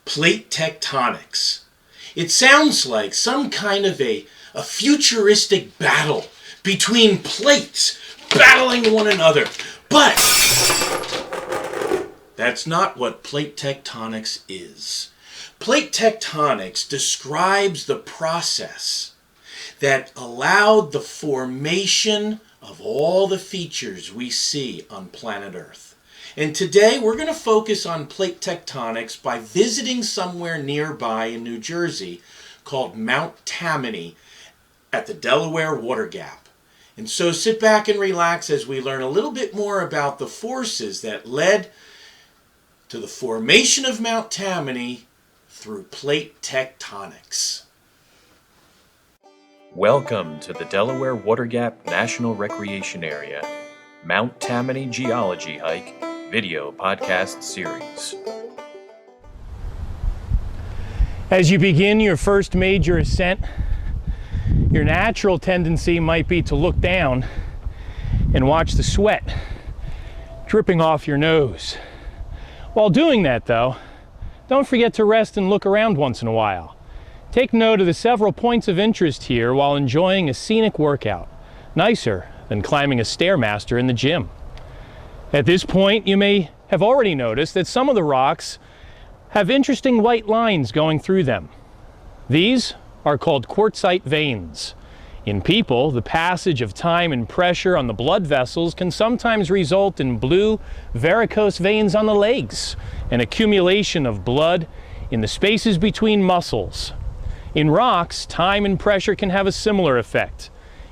plate tectonics. It sounds like some kind of a futuristic battle between plates battling one another. But that's not what plate tectonics is. Plate tectonics describes the process that allowed the formation of all the features we see on planet Earth. And today we're going to focus on plate tectonics by visiting somewhere nearby in New Jersey called Mount Tammany at the Delaware Water Gap. And so sit back and relax as we learn a little bit more about the forces that led to the formation of Mount Tammany through plate tectonics. Welcome to the Delaware Water Gap National Recreation Area, Mount Tammany Geology Hike video podcast series. As you begin your first major ascent, your natural tendency might be to look down and watch the sweat dripping off your nose. While doing that though, don't forget to rest and look around once in a while. Take note of the several points of interest here while enjoying a scenic workout, nicer than climbing a Stairmaster in the gym. At this point, you may have already noticed that some of the rocks have interesting white lines going through them. These are called quartzite veins. In people, the passage of time and pressure on the blood vessels can sometimes result in blue varicose veins on the legs, an accumulation of blood in the spaces between muscles. In rocks, time and pressure can have a similar effect.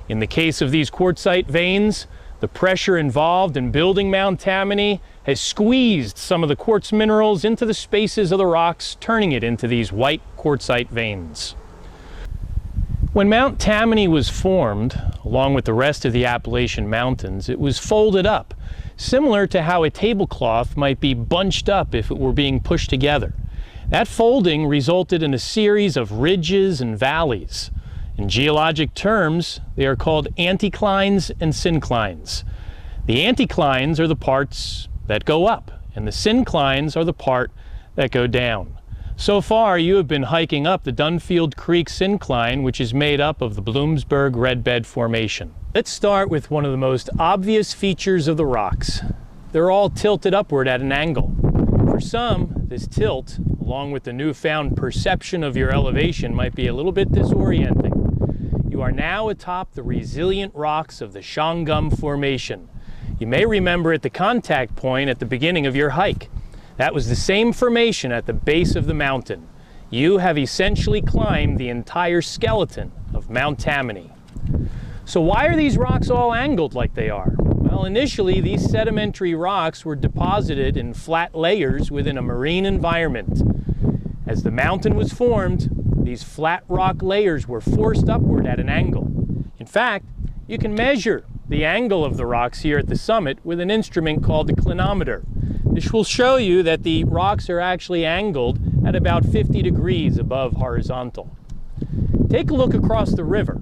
In the case of these quartzite veins, the pressure involved in building Mount Tammany has squeezed some of the quartz minerals into the spaces of the rocks, turning it into these white quartzite veins. When Mount Tammany was formed, along with the rest of the Appalachian Mountains, it was folded up, similar to how a tablecloth might be bunched up if it were being pushed together. That folding resulted in a series of ridges and valleys. In geologic terms, they are called anticlines and synclines. The anticlines are the parts that go up, and the synclines are the part that go down. So far, you have been hiking up the Dunfield Creek syncline, which is made up of the Bloomsburg Red Bed Formation. Let's start with one of the most obvious features of the rocks. They're all tilted upward at an angle. For some, this tilt, along with the newfound perception of your elevation, might be a little bit disorienting. You are now atop the resilient rocks of the Shangum Formation. You may remember at the contact point at the beginning of your hike. That was the same formation at the base of the mountain. You have essentially climbed the entire skeleton of Mount Tammany. So why are these rocks all angled like they are? Well, initially these sedimentary rocks were deposited in flat layers within a marine environment. As the mountain was formed, these flat rock layers were forced upward at an angle. In fact, you can measure the angle of the rocks here at the summit with an instrument called the clinometer. This will show you that the rocks are actually angled at about 50 degrees above horizontal. Take a look across the river,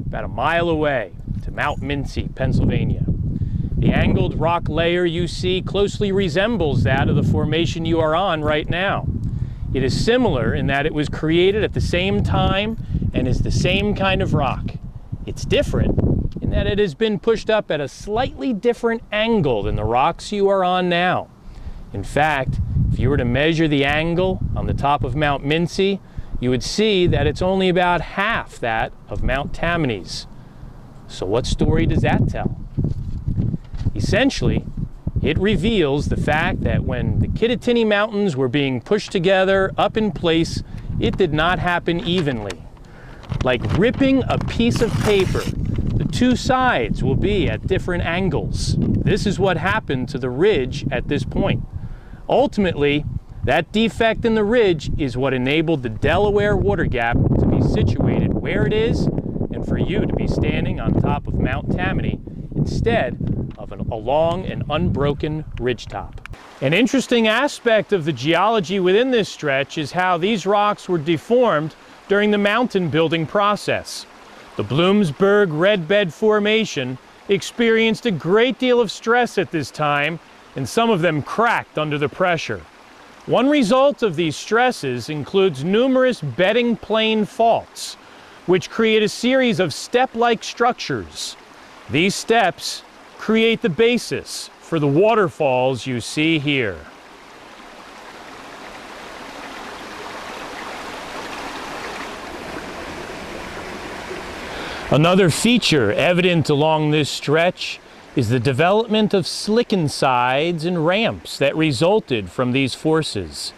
about a mile away, to Mount Mincy, Pennsylvania. The angled rock layer you see closely resembles that of the formation you are on right now. It is similar in that it was created at the same time and is the same kind of rock. It's different in that it has been pushed up at a slightly different angle than the rocks you are on now. In fact, if you were to measure the angle on the top of Mount Mincy, you would see that it's only about half that of Mount Tammany's. So what story does that tell? Essentially, it reveals the fact that when the Kittatinny Mountains were being pushed together up in place, it did not happen evenly. Like ripping a piece of paper, the two sides will be at different angles. This is what happened to the ridge at this point. Ultimately, that defect in the ridge is what enabled the Delaware Water Gap to be situated where it is, and for you to be standing on top of Mount Tammany instead of a long and unbroken ridgetop. An interesting aspect of the geology within this stretch is how these rocks were deformed during the mountain building process. The Bloomsburg Red Bed Formation experienced a great deal of stress at this time, and some of them cracked under the pressure. One result of these stresses includes numerous bedding plane faults, which create a series of step-like structures. These steps create the basis for the waterfalls you see here. Another feature evident along this stretch is the development of slicken sides and ramps that resulted from these forces.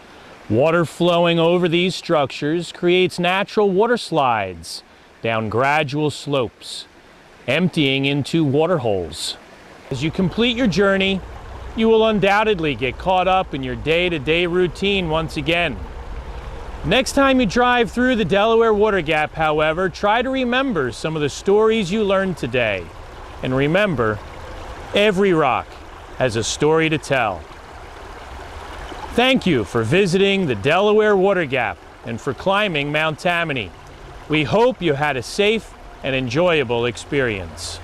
Water flowing over these structures creates natural water slides down gradual slopes, emptying into water holes. As you complete your journey, you will undoubtedly get caught up in your day-to-day routine once again. Next time you drive through the Delaware Water Gap, however, try to remember some of the stories you learned today. And remember, every rock has a story to tell. Thank you for visiting the Delaware Water Gap and for climbing Mount Tammany. We hope you had a safe and enjoyable experience.